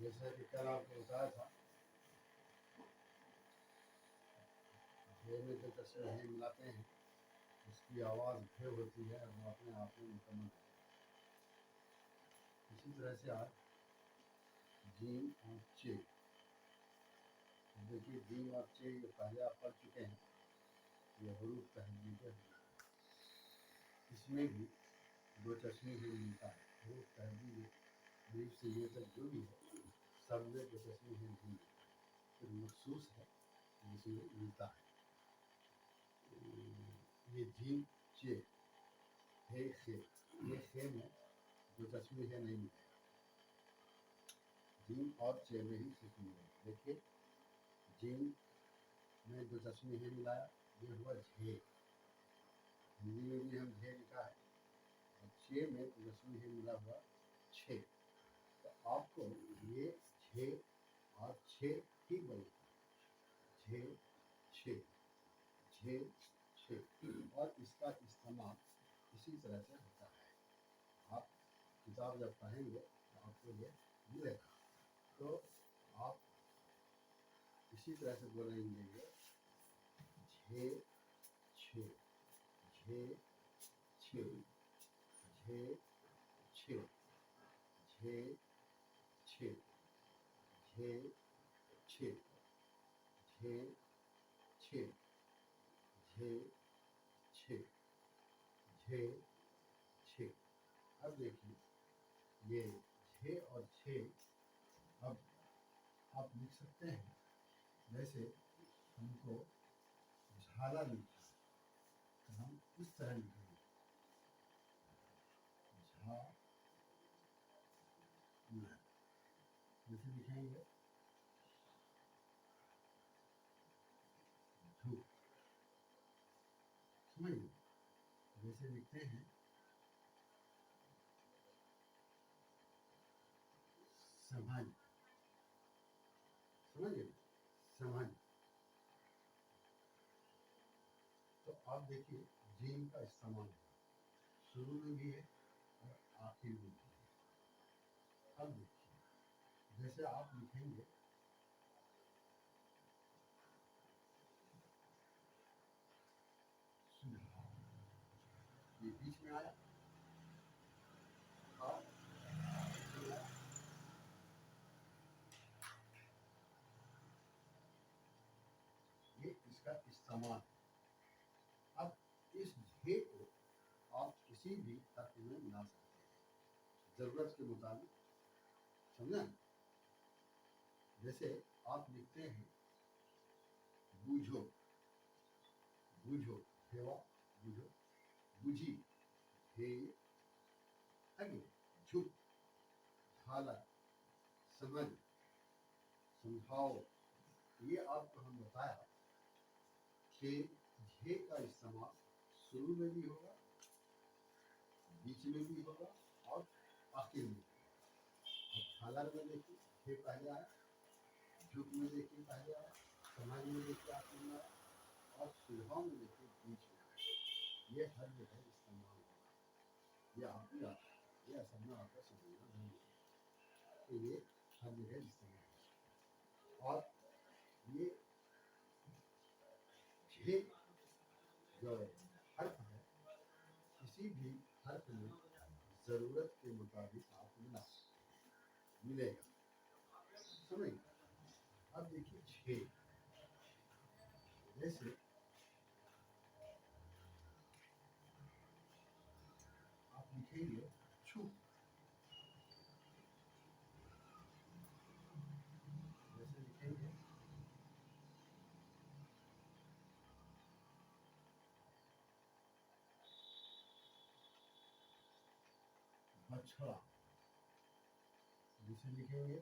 जैसा कि कल आपको बताया था, घे में जो तस्वीर है मिलाते हैं उसकी आवाज़ घे होती है और वो अपने आप में मुकम्मल होती है। इसी तरह से आज जीम और चे, देखिए जीम और चे ये पहले आप पढ़ चुके हैं, ये हरूफ तहजीब है। इसमें भी दो चश्मे ही मिलता है। हरूफ तहजीब ब्रीफ से ये तक जो भी है सब में दो चश्मे हैं भी फिर मखसूस है जिसमें मिलता है। ये जीम चे है खे, ये खे में जो तस्वीर है नहीं मिलेगा, जीम और चे में ही सिर्फ मिलेगा। देखिए जीम में जो तस्वीर है मिलाया, ये हुआ झे, हिंदी में भी हम झे लिखा है, और चे में जो तस्वीर है मिला हुआ छे। तो आपको ये झे और छे ही बोलना, झे छे, झे छे, और इसका इस्तेमाल इसी तरह से होता है। आप किताब जब पढ़ेंगे तो आपको ये मिलेगा, तो आप इसी तरह से बोलेंगे ये झे छे, झे छे, झे छे, झे छे, झे छे, झे छे, झे छे, झे छे। अब देखिए ये झे और छे अब आप लिख सकते हैं, जैसे हमको झाला लिखा तो हम इस तरह लिखेंगे, झा जैसे लिखेंगे झू, समझिए जैसे लिखते हैं समाज, समझिए समाज। तो आप देखिए जीम का इस्तेमाल शुरू में भी है और आखिर में भी है। अब देखिए जैसे आप लिखेंगे सुधार, ये बीच में आया, ये इसका इस्तेमाल। अब इस झे को आप किसी भी तत्व में मिला सकते हैं जरूरत के मुताबिक, समझा। जैसे आप लिखते हैं बूझो, बूझो हेवा, बूझो, बुझी हे, आगे झुक, झाला, समझ, समझाओ। ये आपको हम बताया कि झे का इस्तेमाल शुरू में भी होगा, बीच में भी होगा और आखिर में भी होगा। अब झालर में देखिए झे पहले आया, झुक में देखिए पहले आया, समझ में देखिए आखिर में आया, और सुझाव में देखिए बीच में आया। ये हर जगह इस्तेमाल होगा, ये आप ही आता है, ये असल में आपका समझना नहीं है, तो ये हर जगह इस्तेमाल होगा। और ये झे जो हर्फ है, किसी भी हर्फ में जरूरत के मुताबिक आप मिलेगा, समझ। अब देखिए छे, जैसे आप लिखेंगे छू, जैसे लिखेंगे बछड़ा, जिसे लिखेंगे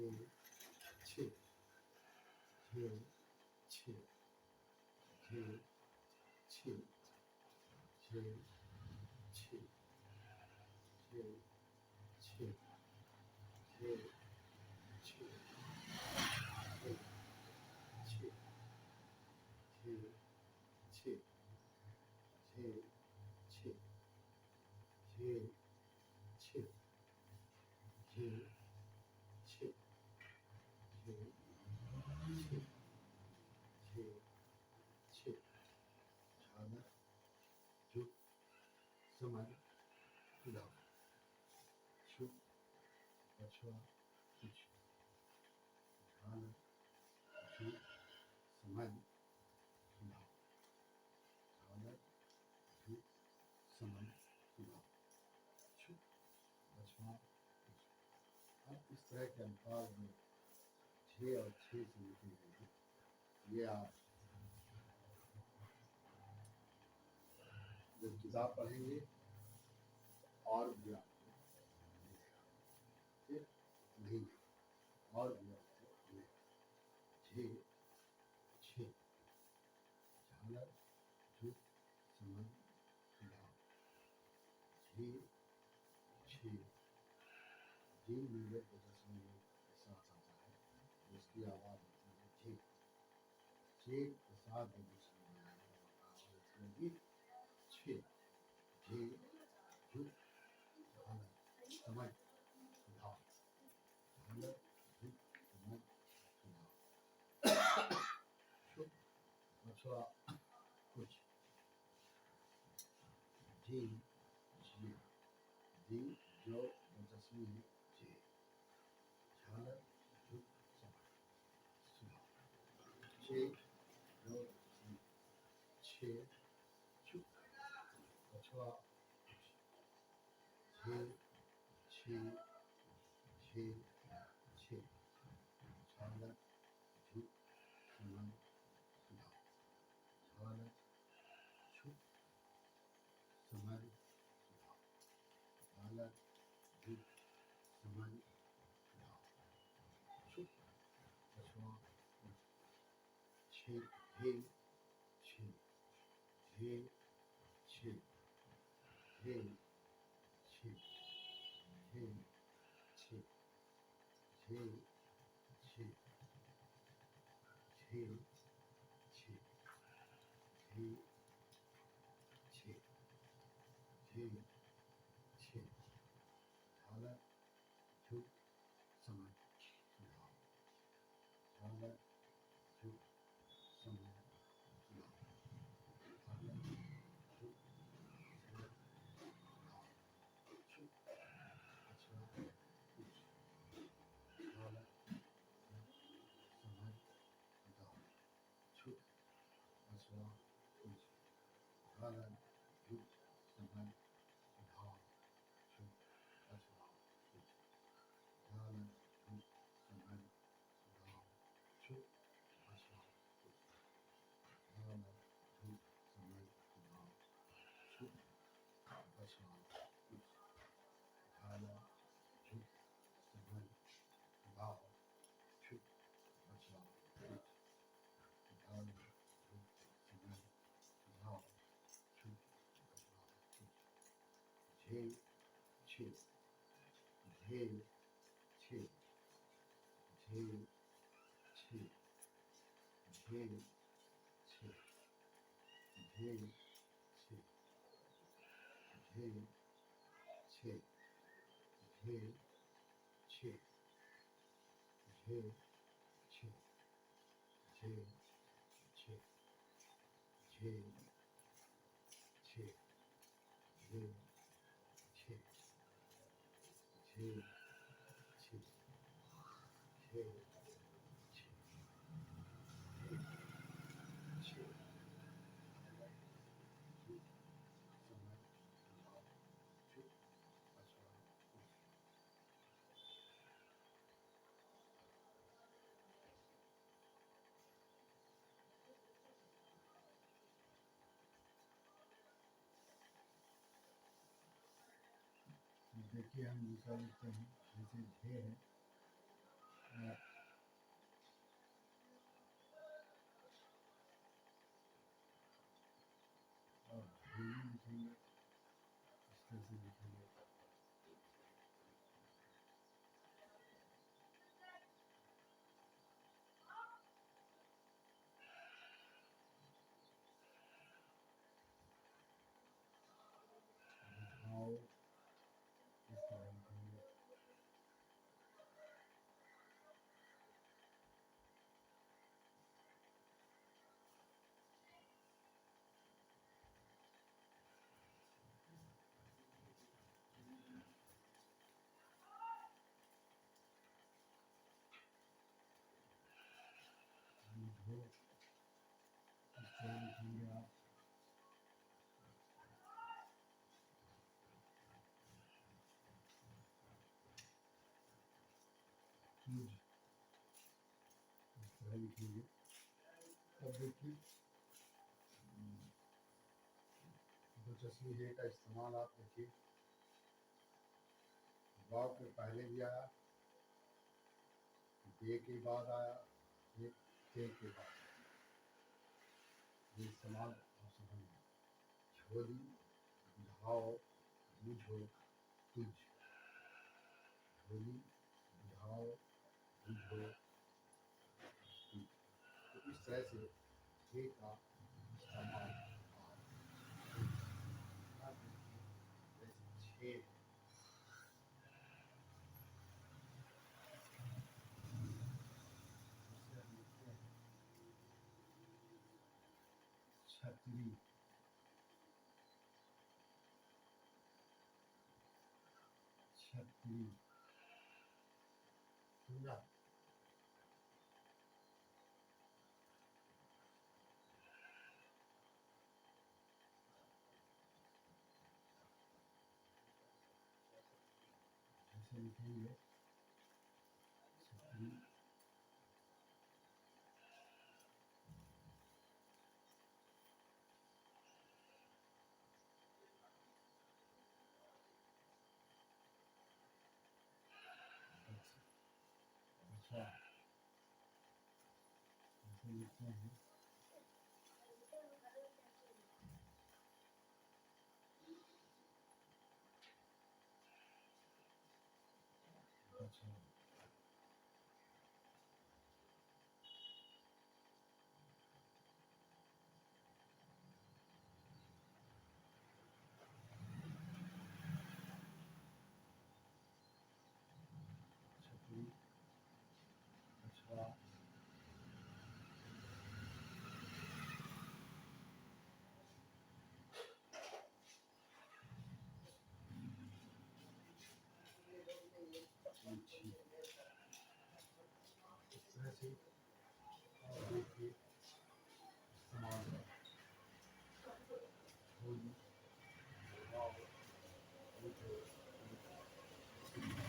झे छे झे छे झे छे झे छे झे छे झे छे छे झे छे झे छे झे छे झे छे झे छे झे छे झालर झुक समय खुदाव छुप पछुआ कुछ झालर झुक समय खुदाव झालर झुक समय खुदाव छुप पछुआ कुछ। अब इस तरह के अल्फाज में छः और छः से लिखे गए हैं। ये आप जब किताब पढ़ेंगे और भी आपको मिलेगा, सिर्फ नहीं और भी आपको मिलेगा। छः छः झालर झुक समय खुदाव छः छः जिन मीडिया प्रदर्शन में ऐसा आता है उसकी आवाज़ होती है छः छः प्रसाद प्रदर्शन में आवाज़ होगी छः झे झुक झालर समय खुदाव झालर झुक समय खुदाव छुप पछुआ कुछ जी जी जी जो तस्वीर है जी झालर झुक समय सुधार छः जो छः चुप पछुआ छः छः छः छः झालर झुक समय सुधार झालर झुक समय सुधार झालर झुक समय सुधार चुप पछुआ छः हे छः हे छः हे छः हे छः हे छः हे छः हे छः हे छः झालर झुक समय सुधार झालर झुक समय सुधार झालर झुक समय सुधार चुप पछुआ कुछ झालर झुक समय सुधार चुप पछुआ कुछ झालर झुक समय सुधार चुप पछुआ कुछ झालर झुक समय सुधार चुप पछुआ कुछ झालर झुक समय सुधार चुप पछुआ कुछ झालर झुक समय सुधार चुप पछुआ कुछ झालर झुक समय सुधार चुप पछुआ कुछ झे छे झे छे झे छे झे छे झे छे झे छे झे छे झे छे झे छे झे छे झे छे झे छे झे छे छे झालर झुक समय सुधार चुप पछुआ कुछ। देखिए हम दूसरा लिखते हैं जैसे झे है हो इस तरह लिखेंगे आप। तुझ इस तरह लिखेंगे। अब देखिए दो चश्मी है का इस्तेमाल आप देखिए, वाव के पहले भी आया, दे के बाद आया, ये के बाद ये इस्तेमाल आप समझिए। झोली, बुझाओ, बुझो, तुझ। झोली, बुझाओ, बुझो, तुझ। तो इस तरह से हे का इस्तेमाल आप देखिए, जैसे छेद, जिसे हम लिखते हैं छतरी, छतरी, समझा। जैसे लिखेंगे छतरी, अच्छा जैसे लिखते हैं अच्छा, छतरी, अच्छा, छी, इस तरह से और देखिए इस्तेमाल होली, वाव, बुझो, छे, छे,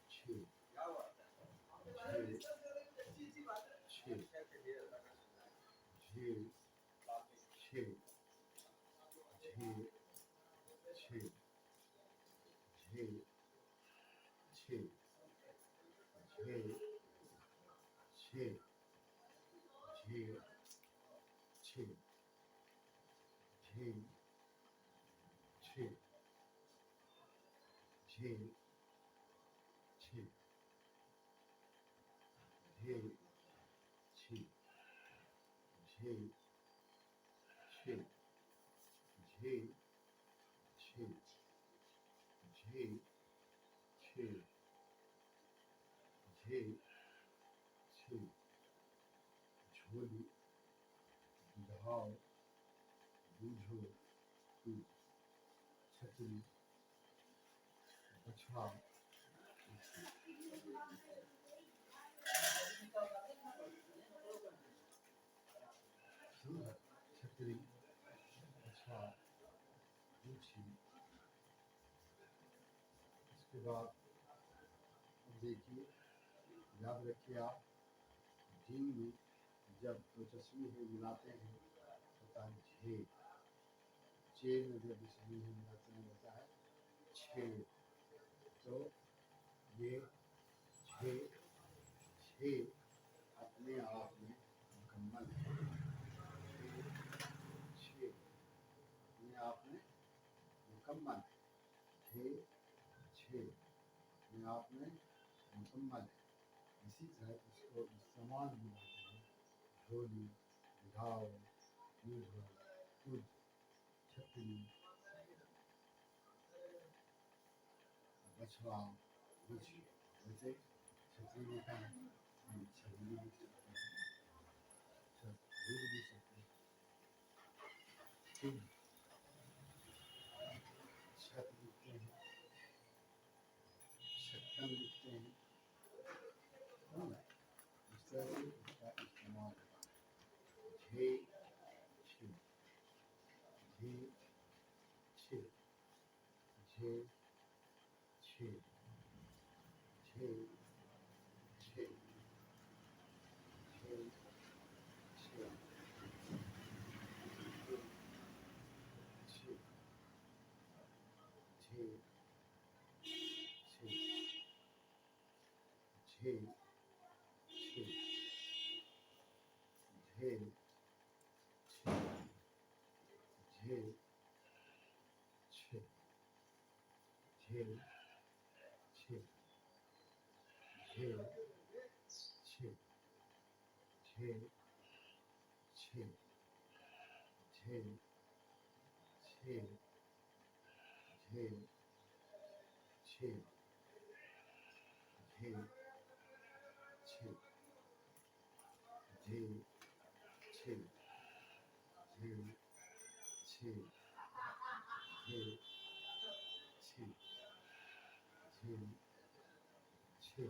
छे, छे, झे, छे, झे, छे, झे, छे, झे, छे, झे, छे, झे, छे, झे, छे, झे, छे, झे, छे, झे, छे, झे, छे, झे, छे, झोली, बुझाओ, बुझो, तुझ। छतरी, बछड़ा, छतरी, बछड़ा, पूछी। इसके बाद देखिए, याद रखिए आप, जिन में जब दो चश्मे हैं मिलाते हैं होता है झे, चे में जब चश्मे हैं मिलाते हैं होता है छे। तो ये छे, छे अपने आप में मुकम्मल है। छे, छे अपने आप में मुकम्मल है। छे, छे अपने आप में मुकम्मल है। इसी तरह इसको इस्तेमाल भी होते हैं झोली, बुझाओ, बुझो, तुझ, छतरी, बछड़ा, बुझ। जैसे छतरी लिखा है, छतरी भी लिख सकते हैं, छतरी भी लिख सकते हैं। झे छे झे झे छे झे छे झे छे झे छे झे छे झे छे झे छे झे छे झे छे झे छे झे छे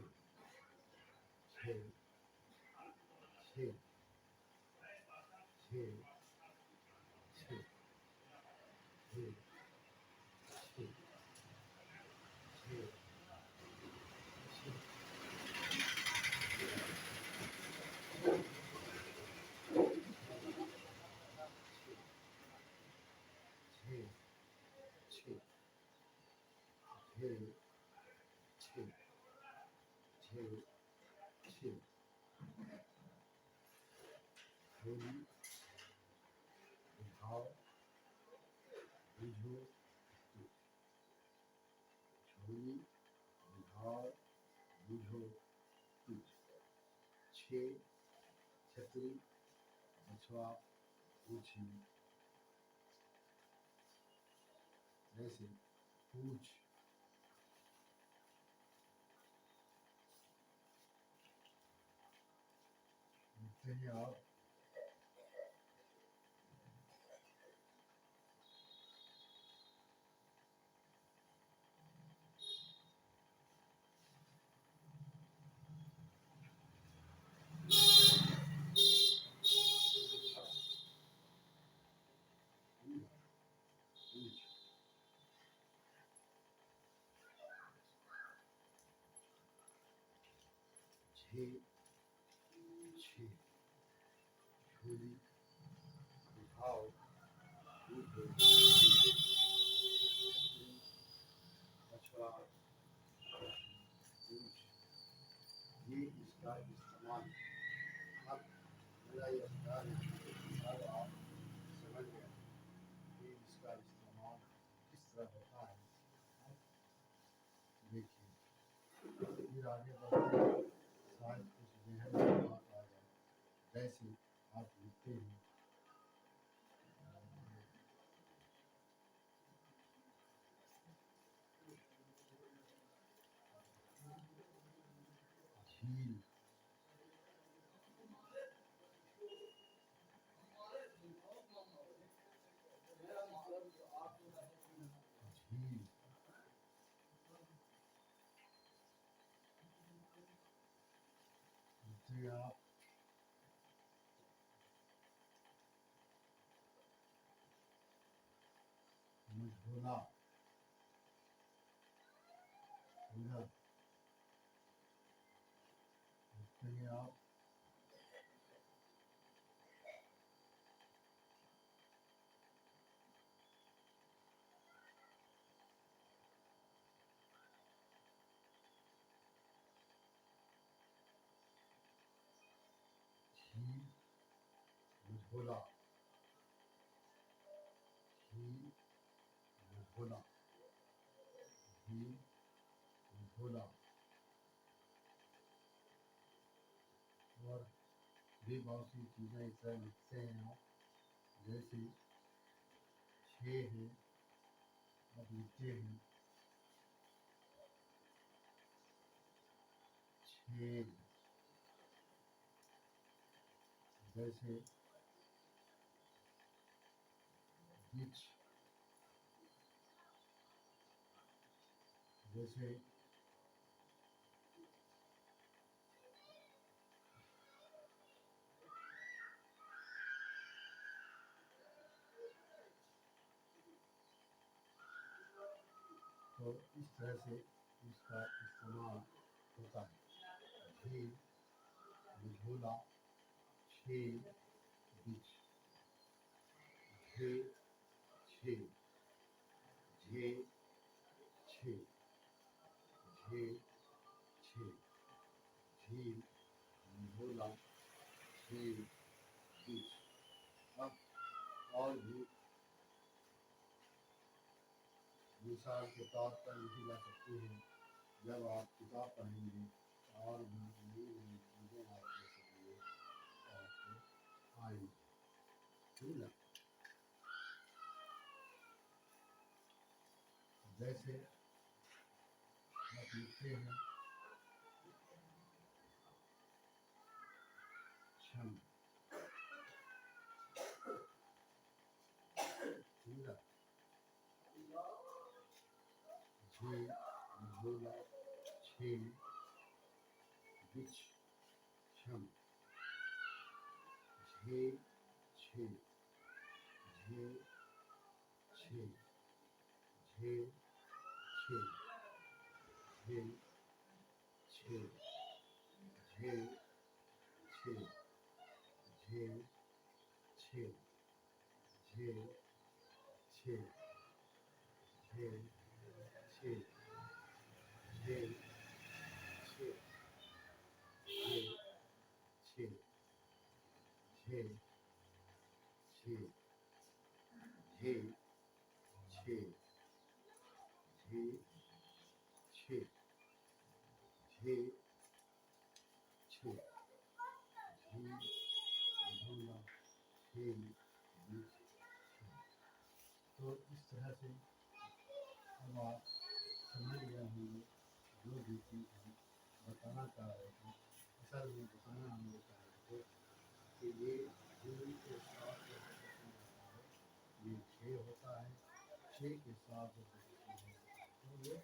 झे छे झे छे झे छे झे छे झे छे झे छे होली भाव बुझो झोली भाव बुझो कुछ छे छतरी अथवा पूछी जैसे पूछ लिखते हैं आप पूछ छे छे झोली भाव बुझो अथवा पूछ ये इसका इस्तेमाल अब मेरा ये ख्याल है अब आप समझ गए कि इसका इस्तेमाल किस तरह होता है। देखिए फिर आगे बढ़ते हैं शायद कुछ जहन में बात आ जाए जैसे आप लिखते हैं झील झील लिखते हैं आप मझोला उधर लिखते हैं आप झील मझोला झील मझोला झील मझोला और भी बहुत सी चीज़ें इस तरह लिखते हैं आप जैसे छे है अब लिखते हैं छेद जैसे बिछ जैसे तो इस तरह से इसका इस्तेमाल होता है झील मझोला छे बिछ झे छे झे छे झे छे भोला छे बीच। अब और भी मिसाल के तौर पर लिखी जा सकती है। जब आप किताब पढ़ेंगे और भी नई नई चीज़ें आपके सामने आपको आएंगी। ठीक है, जैसे आप लिखते हैं क्षण, ठीक है, झे भोला छे बिच क्षण, झे छे झे छे झे छे झे छे झे छे झे छे झे छे झे छे झे छे झे छे झे छे झे छे झे छे झे छे झे भोला छे बीच। तो इस तरह से अब आप समझ गए होंगे जो भी चीज़ हम बताना चाह रहे थे। असल में बताना हम लोग चाह रहे थे कि ये दूरी के साथ जो प्रदर्शन होता है ये छः होता है, छः के साथ जो प्रदर्शन होता है तो ये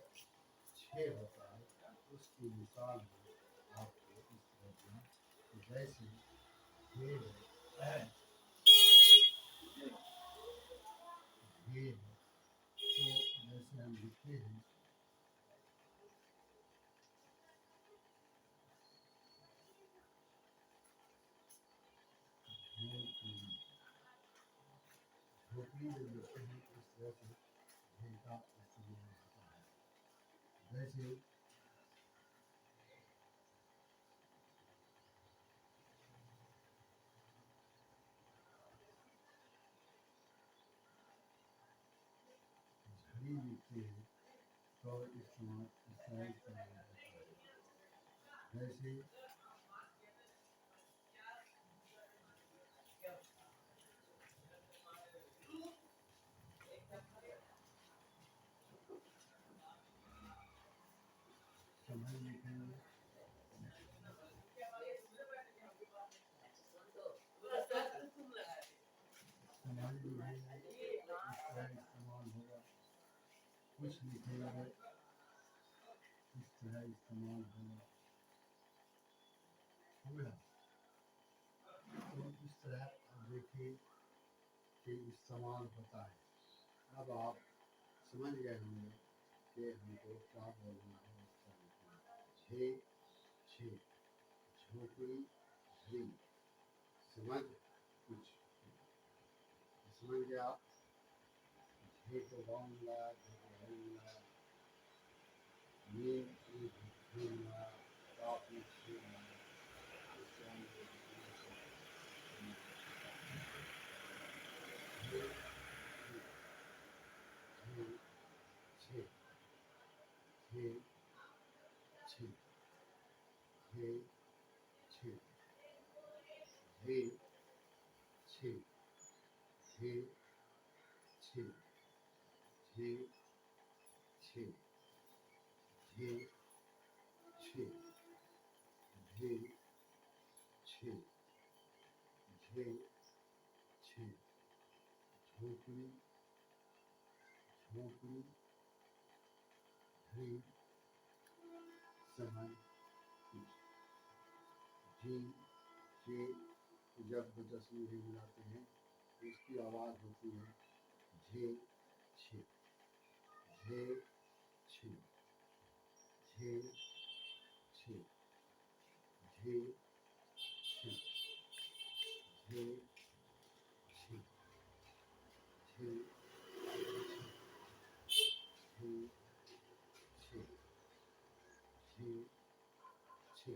छः होता है। उसकी मिसाल है आपको इस तरह दिया कि जैसे ये है ये है, तो जैसे हम लिखते हैं झोपड़ी, झोपड़ी जब लिखते हैं इस तरह से झे का इस्तेमाल होता है। जैसे झड़ी लिखते हैं तो इस्तेमाल इस तरह इस्तेमाल होता है। जैसे समझ लिखेंगे, समाज लिखेंगे इस तरह इस्तेमाल होगा। कुछ लिखेंगे इस तरह इस्तेमाल होगा। हो गया। तो इस तरह आप देखिए कि इस्तेमाल होता है। अब आप समझ गए होंगे कि हमको क्या बोलना है। इसका मतलब झे छे झोपड़ी झड़ी, समझ कुछ समझ गया आप। झे को गाँव मिलाया, झे को हरी मिलाया, नीम में झे मिलाया, काप में छे मिलाया। इस तरह हम लोग लिखने से समझ सकते हैं। झे झे छे झे छे झे छे झे छे झे छे झे छे झे छे झे छे झे छे झोपड़ी झोपड़ी झड़ी, समय कुछ। जी जे जब दसवीं में मिलाते हैं तो इसकी आवाज़ होती है झे छे झे छे झे छे झे छे झे छे झे छे झे छे झे छे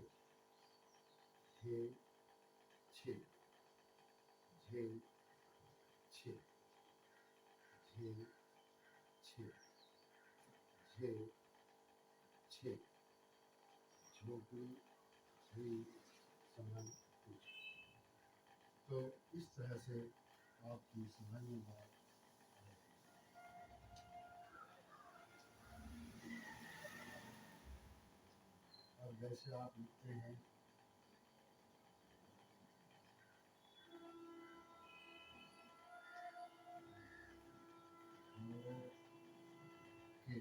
झे छे झे छे झे छे झे छे झोपड़ी झी समन कुछ। तो इस तरह से आपकी समझ में बात और जैसे आप लिखते हैं के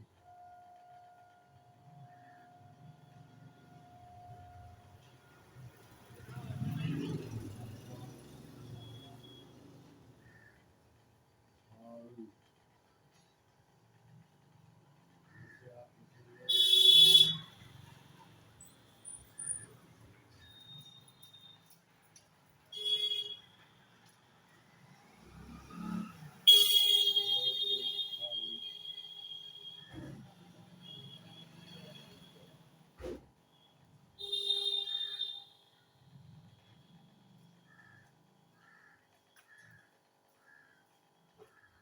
और जैसे आप लिखेंगे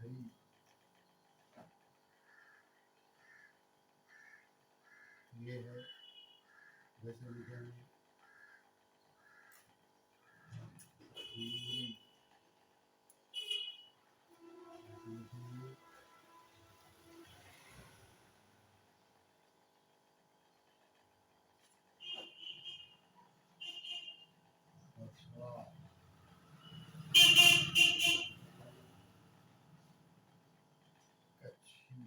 खरी ये है जैसे लिखेंगे पूरी जैसे लिखेंगे कछुआ कच्छी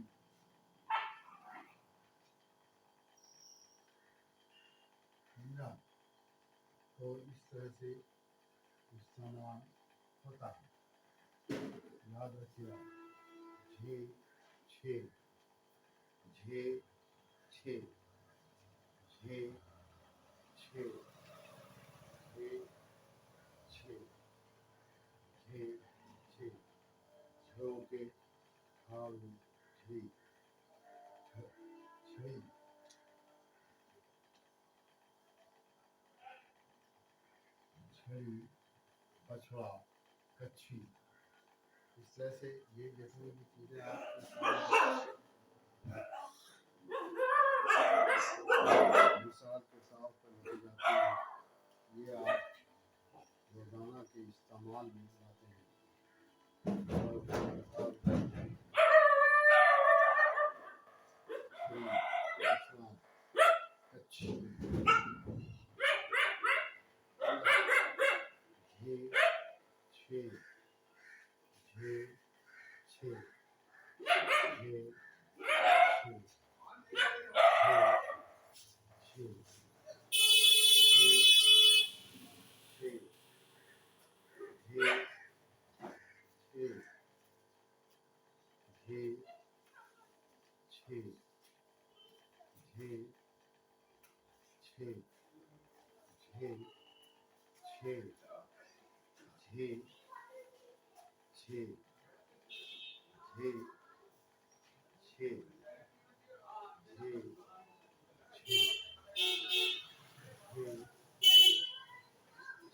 हीरा। तो इस तरह से इसका नाम होता है। याद रखिएगा झे छे झे छे झे छे झे छे झे छे झोंके हाल झी छड़ी छड़ी कछुआ कच्छी। इस तरह से ये जितनी भी चीज़ें आपके सामने मिसाल के तौर पर लिखी जाती है, ये आप रोजाना के इस्तेमाल में लाते हैं। कच्छी झे छे झे छे झे छे झे छे झे छे झे छे झे छे झे छे झे छे झे छे झे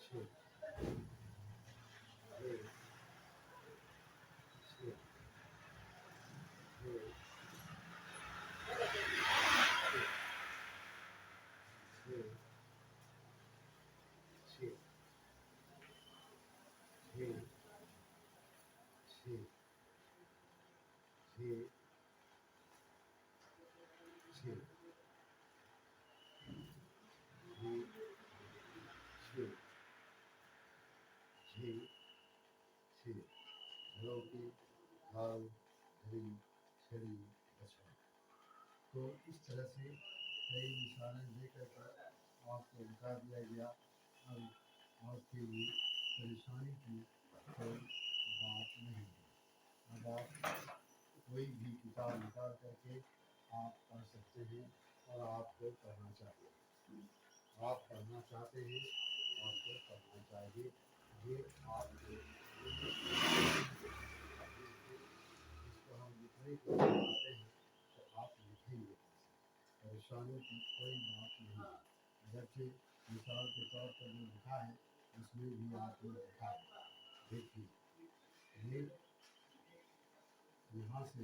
छे झे छे झे छे झे झे छे झे छे झे छे झे छे झे छे झोंके हाल झड़ी छड़ी कछुआ। तो इस तरह से कई मिसालें देकर के आपको बता दिया गया। अब आपके लिए परेशानी की कोई बात नहीं है। अब आप कोई भी किताब निकाल करके आप पढ़ सकते हैं और आपको पढ़ना चाहिए। आप पढ़ना चाहते हैं, आपको पढ़ना चाहिए। ये आपको जिसको हम लिखने के लिए आते हैं तो आप लिखेंगे। परेशानी की कोई बात नहीं। जबकि मिसाल के तौर पर जो लिखा है उसमें भी आपने लिखा है। देखिए ये यहाँ से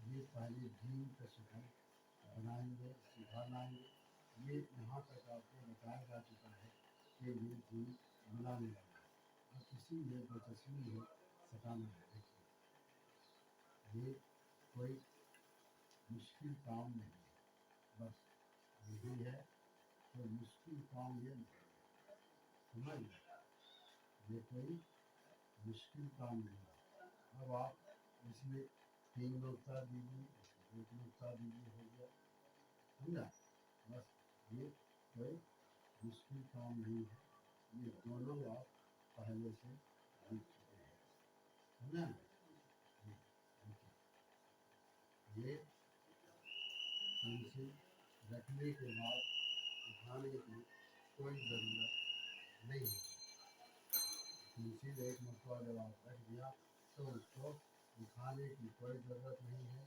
ये पहले जीन का शिकन बनाएंगे, सुधार लाएंगे। ये यहाँ तक आपको बताया जा चुका है कि ये जीन बनाने लगा है। अब इसीलिए दिलचस्पी में सटाना है। देखिए ये कोई मुश्किल काम नहीं है, बस यही है। तो मुश्किल काम ये नहीं है, समझ लो, ये कोई मुश्किल काम नहीं है। अब आप इसमें 3 नुक्ता दीजिए, इसमें 1 नुक्ता दीजिए, हो गया, समझा। बस ये कोई मुश्किल काम नहीं है, ये दोनों आप पहले से लिख चुके हैं, समझा ना। ये पेंसिल रखने के बाद उठाने की कोई ज़रूरत नहीं है। पेंसिल एक मरतबा जब आप रख दिया तो उसको उठाने की कोई ज़रूरत नहीं है।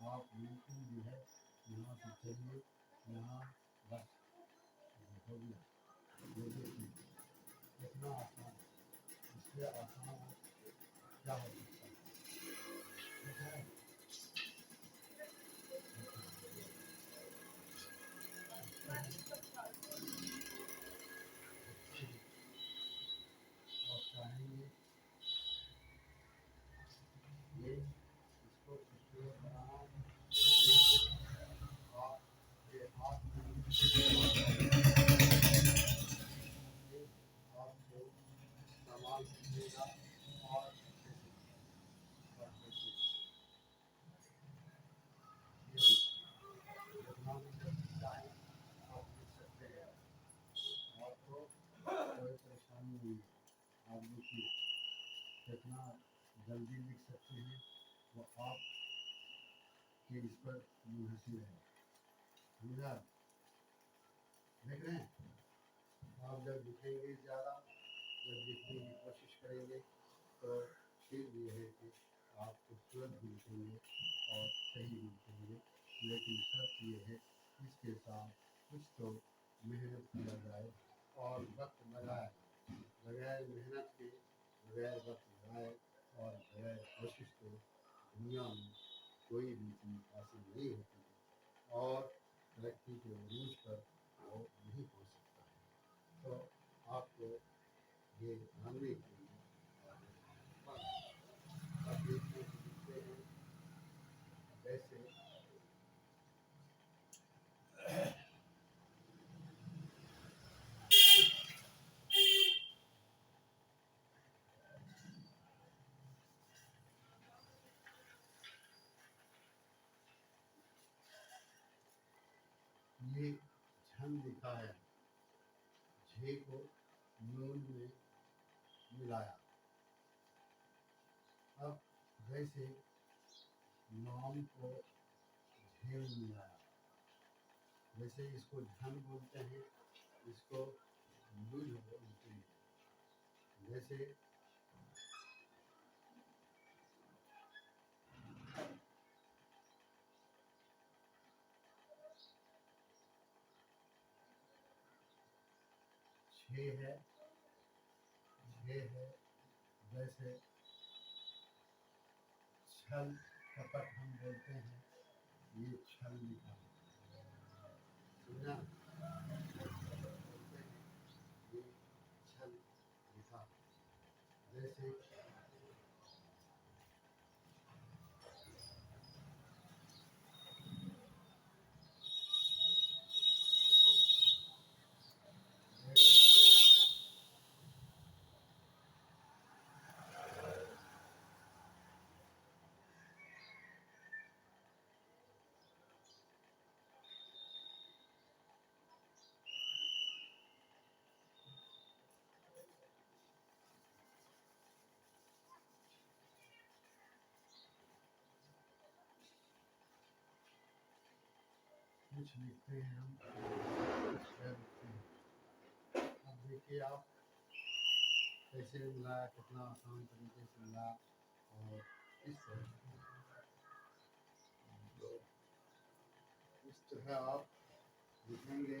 आप बिल्कुल जो है यहाँ से चलिए, यहाँ बस हो गया। ये देखिए कितना आसान, इससे आसान क्या हो सकता है, ठीक है। आप चाहेंगे ये इसको खूबसूरत बनाना, आप ये हाथ में आपको सामान मिलेगा और अच्छे से करके ये जितना भी चाहें आप लिख सकते हैं। आपको कोई परेशानी नहीं है। आप लिखिए, जितना जल्दी लिख सकते हैं वो आप के इस पर मुनहसिर है, समझा। देख रहे हैं, आप जब लिखेंगे ज़्यादा, जब लिखने की कोशिश करेंगे तो फिर ये है कि आप खूबसूरत भी लिखेंगे और सही भी लिखेंगे। लेकिन शर्त ये है इसके साथ कुछ तो मेहनत किया जाए और वक्त लगाया जाए। बगैर मेहनत के, बगैर वक्त लगाए और बगैर कोशिश के दुनिया में कोई भी चीज़ हासिल नहीं होती है और तरक्की के उरूज पर वो नहीं पहुँच सकता है। तो आपको ये जानने के लिए आप देखिए लिखते हैं वैसे ये झन लिखा है, झे को नून में मिलाया। अब वैसे नाम को झे में मिलाया, वैसे इसको झन बोलते हैं, इसको लुझ बोलते हैं। जैसे छे है, झे है, वैसे छल कपट हम बोलते हैं, ये छल लिखा है, समझा। बोलते हैं ये छल लिखा है। जैसे कुछ लिखते हैं हम, क्या लिखते हैं। अब देखिए आप कैसे मिलाया, कितना आसान तरीके से मिलाया और इस तरह, तो इस तरह आप लिखेंगे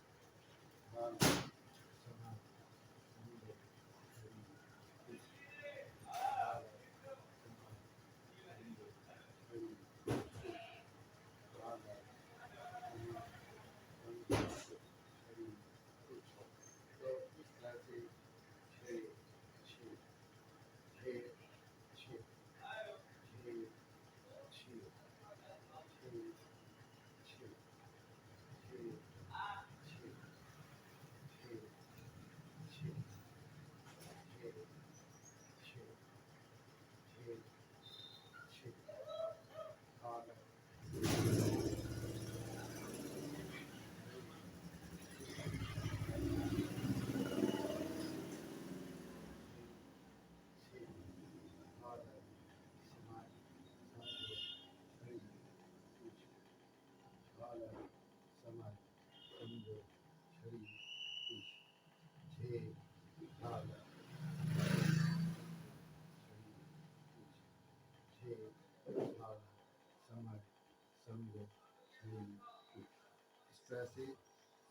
तरह से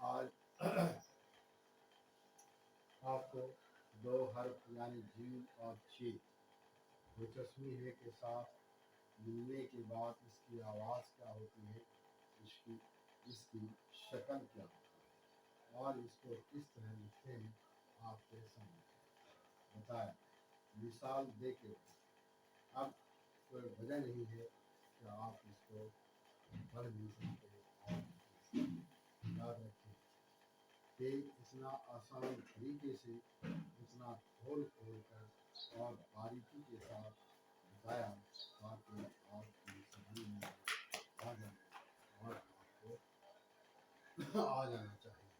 आज आपको दो हर्फ यानी जीन और चे दिलचस्पी है के साथ मिलने के बाद इसकी आवाज़ क्या होती है, इसकी इसकी शक्ल क्या होती है और इसको किस तरह लिखते हैं आपके सामने बताया, मिसाल दे के। अब कोई वजह नहीं है कि आप इसको पढ़ नहीं सकते और याद रखें कि इतना आसान तरीके से इतना खोल कर और बारीकी के साथ बताया ताकि आपकी समझ में आ जाए और आपको आ जाना चाहिए,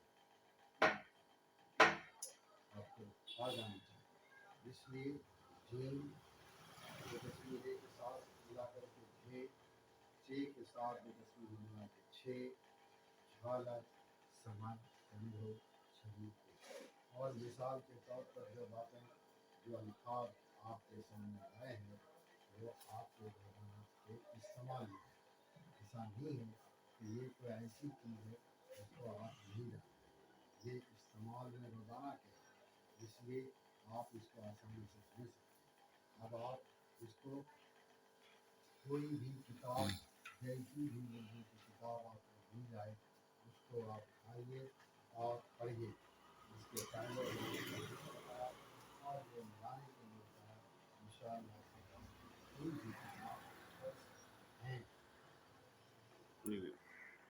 आपको आ जाना चाहिए। इसलिए जीन को तस्वीर के साथ मिला करके छे, चे के साथ भी तस्वीर मिला के छे, झालक समझ समझो छवि को। और मिसाल के तौर पर जो बातें जो अल्फाज आपके सामने आए हैं वो आपके रोजाना के इस्तेमाल में है। ऐसा नहीं है कि ये कोई ऐसी चीज़ है जिसको आप नहीं जानते, ये इस्तेमाल में रोजाना के हैं, इसलिए आप इसको आसानी से समझ सकते हैं। अब आप इसको कोई भी किताब जैसी भी उर्दू की किताब आपको दी जाए उसको आप उठाइए और पढ़िए।